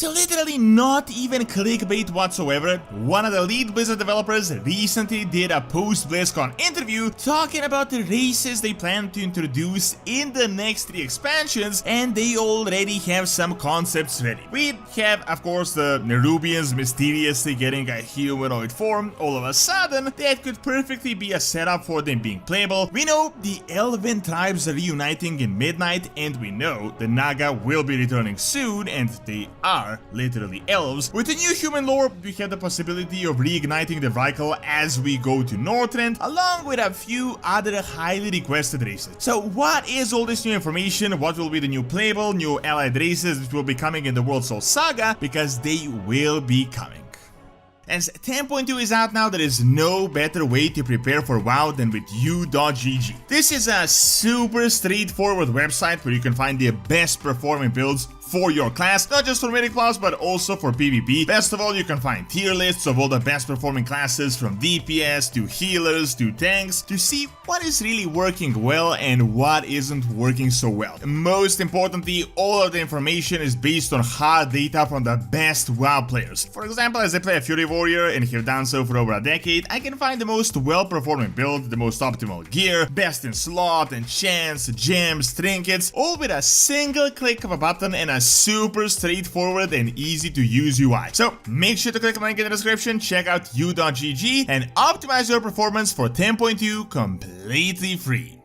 So literally not even clickbait whatsoever, one of the lead Blizzard developers recently did a post-BlizzCon interview talking about the races they plan to introduce in the next 3 expansions, and they already have some concepts ready. We have, of course, the Nerubians mysteriously getting a humanoid form all of a sudden. That could perfectly be a setup for them being playable. We know the elven tribes are reuniting in Midnight, and we know the naga will be returning soon, and they are literally elves. With the new human lore, we have the possibility of reigniting the vrykul as we go to Northrend, along with a few other highly requested races. So what is all this new information? What will be the new playable, new allied races that will be coming in the World Soul Saga? Because they will be coming. As 10.2 is out now, there is no better way to prepare for WoW than with u.gg. This is a super straightforward website where you can find the best performing builds for your class, not just for Mythic Plus, but also for PvP. Best of all, you can find tier lists of all the best performing classes, from DPS to healers to tanks, to see what is really working well and what isn't working so well. Most importantly, all of the information is based on hard data from the best WoW players. For example, as I play a Fury Warrior and have done so for over a decade, I can find the most well-performing build, the most optimal gear, best in slot, enchants, gems, trinkets, all with a single click of a button and a super straightforward and easy to use UI. So make sure to click the link in the description, check out u.gg, and optimize your performance for 10.2 completely free.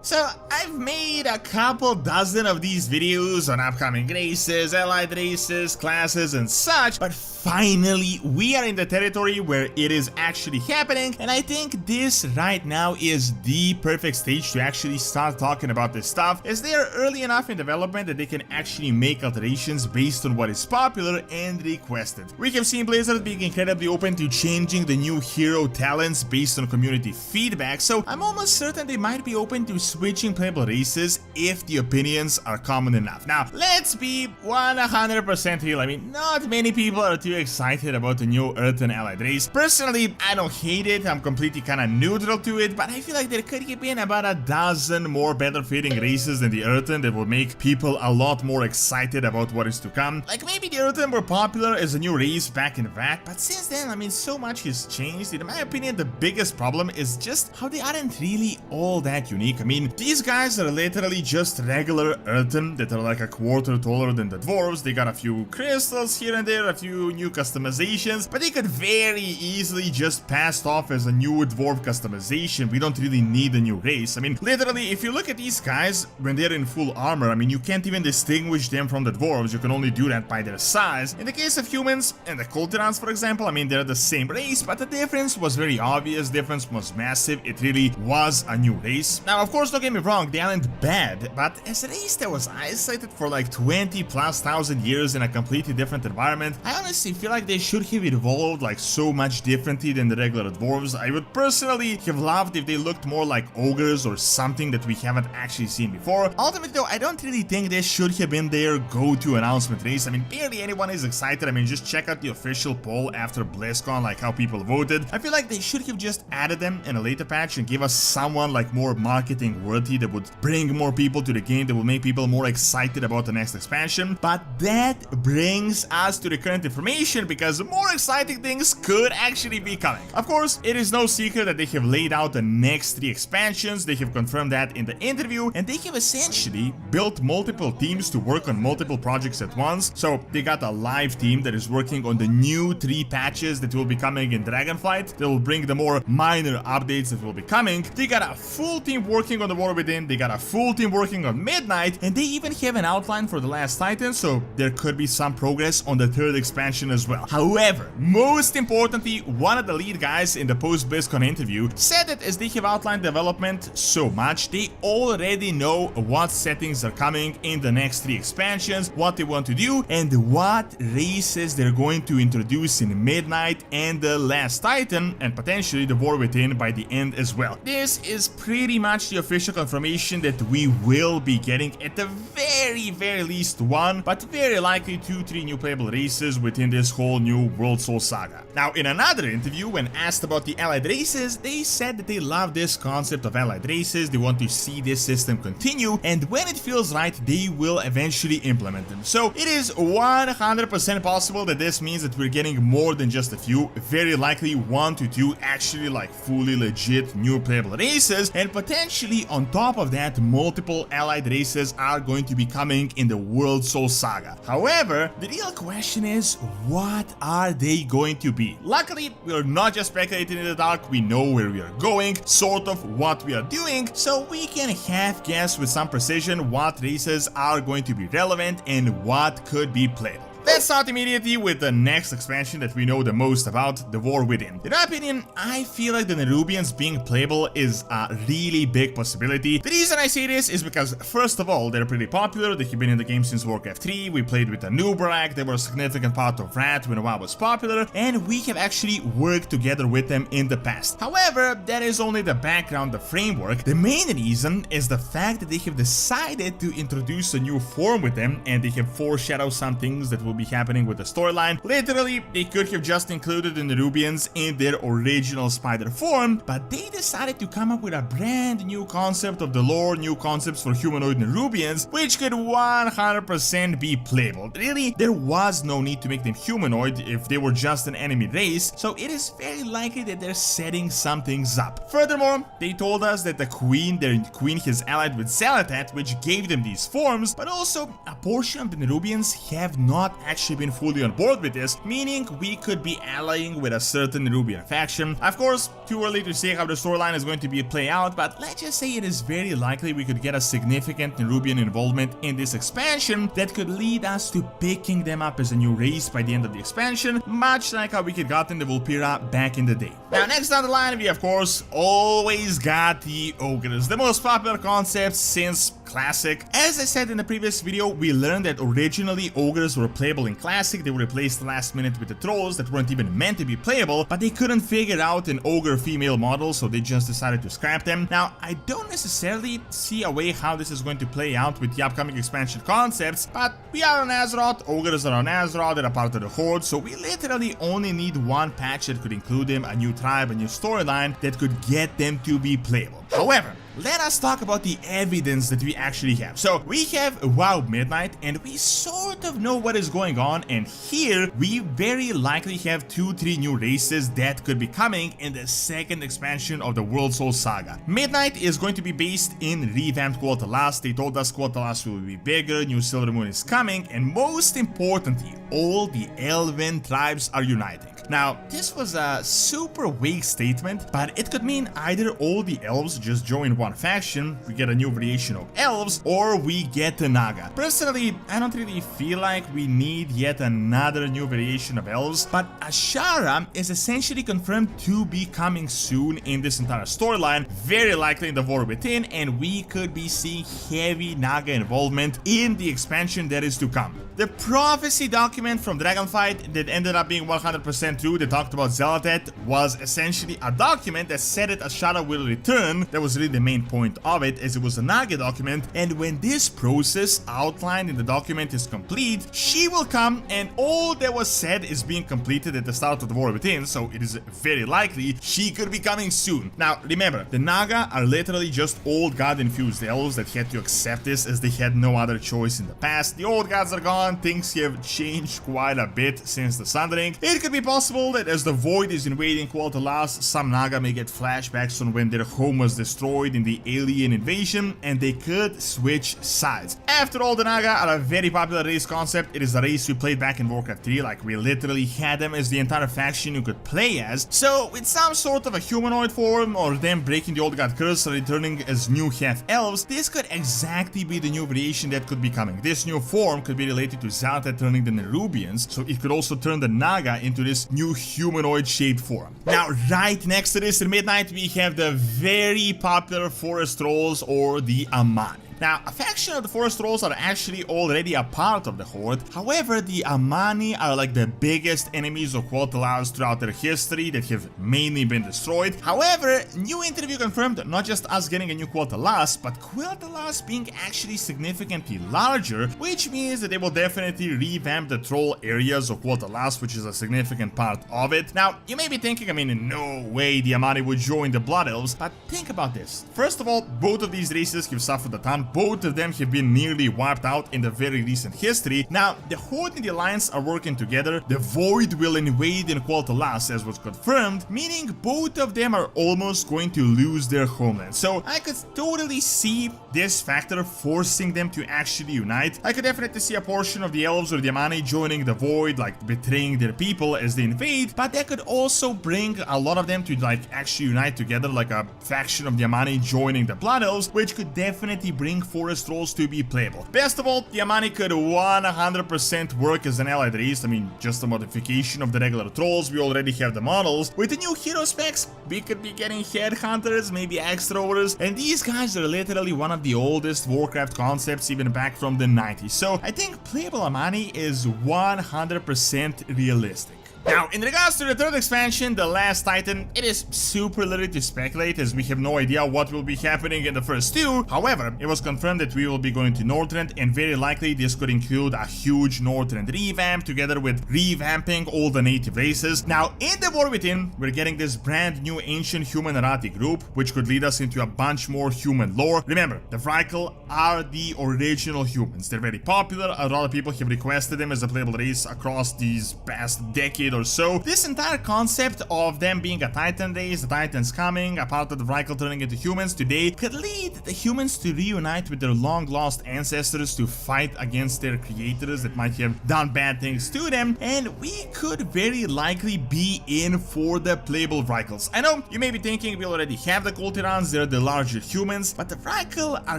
So I've made a couple dozen of these videos on upcoming races, allied races, classes and such, but finally we are in the territory where it is actually happening, and I think this right now is the perfect stage to actually start talking about this stuff, as they are early enough in development that they can actually make alterations based on what is popular and requested. We have seen Blizzard being incredibly open to changing the new hero talents based on community feedback, so I'm almost certain they might be open to switching playable races if the opinions are common enough. Now, let's be 100% real. I mean, not many people are too excited about the new Earthen allied race. Personally, I don't hate it, I'm completely kinda neutral to it, but I feel like there could have been about a dozen more better fitting races than the Earthen that would make people a lot more excited about what is to come. Like, maybe the Earthen were popular as a new race back in VAC, but since then, I mean, so much has changed. In my opinion, the biggest problem is just how they aren't really all that unique. I mean, these guys are literally just regular Earthen that are like a quarter taller than the dwarves. They got a few crystals here and there, a few new customizations, but they could very easily just pass off as a new dwarf customization. We don't really need a new race. I mean, literally, if you look at these guys when they're in full armor, I mean, you can't even distinguish them from the dwarves. You can only do that by their size. In the case of humans and the Cultirans, for example, I mean, they're the same race, but the difference was very obvious. Difference was massive. It really was a new race. Now, of course, don't get me wrong, they aren't bad, but as a race that was isolated for like 20,000+ years in a completely different environment, I honestly feel like they should have evolved like so much differently than the regular dwarves. I would personally have loved if they looked more like ogres or something that we haven't actually seen before. Ultimately though, I don't really think this should have been their go-to announcement race. I mean, barely anyone is excited. I mean, just check out the official poll after BlizzCon, like how people voted. I feel like they should have just added them in a later patch and give us someone like more marketing worthy that would bring more people to the game, that will make people more excited about the next expansion. But that brings us to the current information, because more exciting things could actually be coming. Of course, it is no secret that they have laid out the next 3 expansions. They have confirmed that in the interview, and they have essentially built multiple teams to work on multiple projects at once. So they got a live team that is working on the new 3 patches that will be coming in Dragonflight. They will bring the more minor updates that will be coming. They got a full team working on the War Within. They got a full team working on Midnight, and they even have an outline for the Last Titan, so there could be some progress on the 3rd expansion as well. However, most importantly, one of the lead guys in the post-BlizzCon interview said that as they have outlined development so much, they already know what settings are coming in the next 3 expansions, what they want to do, and what races they're going to introduce in Midnight and the Last Titan, and potentially the War Within by the end as well. This is pretty much the official official confirmation that we will be getting at the very least one, but very likely 2-3 new playable races within this whole new World Soul Saga. Now, in another interview, when asked about the allied races, they said that they love this concept of allied races, they want to see this system continue, and when it feels right, they will eventually implement them. So it is 100% possible that this means that we're getting more than just a few, very likely 1 to 2 actually like fully legit new playable races, and potentially on top of that, multiple allied races are going to be coming in the World Soul Saga. However, the real question is, what are they going to be? Luckily, we're not just speculating in the dark, we know where we are going, sort of what we are doing, so we can half guess with some precision what races are going to be relevant and what could be playable. Let's start immediately with the next expansion that we know the most about, the War Within. In my opinion, I feel like the Nerubians being playable is a really big possibility. The reason I say this is because, first of all, they're pretty popular, they have been in the game since Warcraft 3, we played with a Nubrak, they were a significant part of Rat when WoW was popular, and we have actually worked together with them in the past. However, that is only the background, the framework. The main reason is the fact that they have decided to introduce a new form with them, and they have foreshadowed some things that will be happening with the storyline. Literally, they could have just included the Nerubians in their original spider form, but they decided to come up with a brand new concept of the lore, new concepts for humanoid Nerubians, which could 100% be playable. Really, there was no need to make them humanoid if they were just an enemy race, so it is very likely that they're setting some things up. Furthermore, they told us that their queen has allied with Zalatat, which gave them these forms, but also a portion of the Nerubians have not actually been fully on board with this, meaning we could be allying with a certain Nerubian faction. Of course, too early to say how the storyline is going to be play out, but let's just say it is very likely we could get a significant Nerubian involvement in this expansion that could lead us to picking them up as a new race by the end of the expansion, much like how we could got in the Vulpira back in the day. Now, next on the line, we of course always got the Ogres, the most popular concept since Classic. As I said in the previous video, we learned that originally Ogres were playable in Classic, they were replaced last minute with the Trolls that weren't even meant to be playable, but they couldn't figure out an Ogre female model, so they just decided to scrap them. Now, I don't necessarily see a way how this is going to play out with the upcoming expansion concepts, but we are on Azeroth, Ogres are on Azeroth, they're a part of the Horde, so we literally only need one patch that could include them, a new tribe, a new storyline that could get them to be playable. However, let us talk about the evidence that we actually have. So we have WoW Midnight and we sort of know what is going on, and here we very likely have 2-3 new races that could be coming in the second expansion of the World Soul Saga. Midnight is going to be based in revamped Quotalas. They told us Quotalas will be bigger, new Silver Moon is coming, and most importantly, all the elven tribes are uniting. Now, this was a super vague statement, but it could mean either all the elves just join one faction, we get a new variation of elves, or we get a naga. Personally, I don't really feel like we need yet another new variation of elves, but Ashara is essentially confirmed to be coming soon in this entire storyline, very likely in the War Within, and we could be seeing heavy naga involvement in the expansion that is to come. The prophecy document from Dragonfight that ended up being 100% true that talked about Zalatat was essentially a document that said that Ashara will return. That was really the main point of it, as it was a Naga document, and when this process outlined in the document is complete, she will come, and all that was said is being completed at the start of the War Within, so it is very likely she could be coming soon. Now, remember, the Naga are literally just old god-infused elves that had to accept this as they had no other choice in the past. The old gods are gone, things have changed quite a bit since the Sundering. It could be possible that as the Void is invading Quotalas, some Naga may get flashbacks on when their home was destroyed in the alien invasion, and they could switch sides. After all, the Naga are a very popular race concept. It is a race we played back in Warcraft 3, like we literally had them as the entire faction you could play as. So with some sort of a humanoid form, or them breaking the old god curse and returning as new half-elves, this could exactly be the new variation that could be coming. This new form could be related to Zalatat turning the Nerubians, so it could also turn the Naga into this new humanoid shaped form. Now, right next to this in Midnight, we have the very popular forest trolls, or the Amani. Now, a faction of the Forest Trolls are actually already a part of the Horde. However, the Amani are like the biggest enemies of Quel'Thalas throughout their history that have mainly been destroyed. However, new interview confirmed not just us getting a new Quel'Thalas, but Quel'Thalas being actually significantly larger, which means that they will definitely revamp the troll areas of Quel'Thalas, which is a significant part of it. Now, you may be thinking, I mean, in no way the Amani would join the Blood Elves, but think about this. First of all, both of these races have suffered a ton. Both of them have been nearly wiped out in the very recent history. Now, the Horde and the Alliance are working together. The Void will invade in Quel'Thalas, as was confirmed, meaning both of them are almost going to lose their homeland. So I could totally see this factor forcing them to actually unite. I could definitely see a portion of the Elves or the Amani joining the Void, like betraying their people as they invade, but that could also bring a lot of them to like actually unite together, like a faction of the Amani joining the Blood Elves, which could definitely bring Forest Trolls to be playable. Best of all, the Amani could 100% work as an allied race. I mean, just a modification of the regular trolls. We already have the models. With the new hero specs, we could be getting headhunters, maybe extra orders, and these guys are literally one of the oldest Warcraft concepts, even back from the 90s. So I think playable Amani is 100% realistic. Now, in regards to the third expansion, The Last Titan, it is super early to speculate as we have no idea what will be happening in the first two. However, it was confirmed that we will be going to Northrend, and very likely this could include a huge Northrend revamp together with revamping all the native races. Now, in the War Within, we're getting this brand new ancient human errati group, which could lead us into a bunch more human lore. Remember, the vrykul are the original humans. They're very popular. A lot of people have requested them as a playable race across these past decade or so. This entire concept of them being a Titan race, the Titans coming, a part of the vrykul turning into humans today, could lead the humans to reunite with their long-lost ancestors to fight against their creators that might have done bad things to them, and we could very likely be in for the playable vrykuls. I know you may be thinking we already have the Kultirans, they're the larger humans, but the vrykul are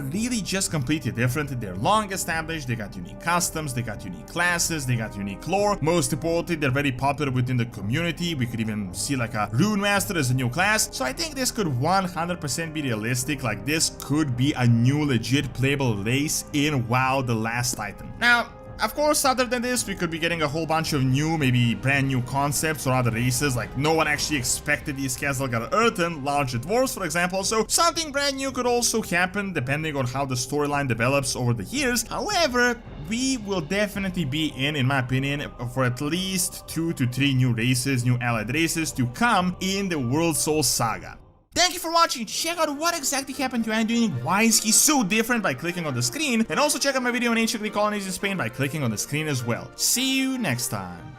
really just completely different. They're long established, they got unique customs, they got unique classes, they got unique lore. Most importantly, they're very popular within the community. We could even see like a Rune Master as a new class. So I think this could 100% be realistic. Like this could be a new legit playable race in WoW The Last Titan. Now, of course, other than this, we could be getting a whole bunch of new, maybe brand new concepts or other races. Like no one actually expected these Kastelgar Earthen, larger dwarves for example, so something brand new could also happen depending on how the storyline develops over the years. However, we will definitely be in my opinion, for at least 2 to 3 new races, new allied races to come in the World Soul Saga. Thank you for watching. Check out what exactly happened to Anduin, why is he so different by clicking on the screen, and also check out my video on ancient Greek colonies in Spain by clicking on the screen as well. See you next time.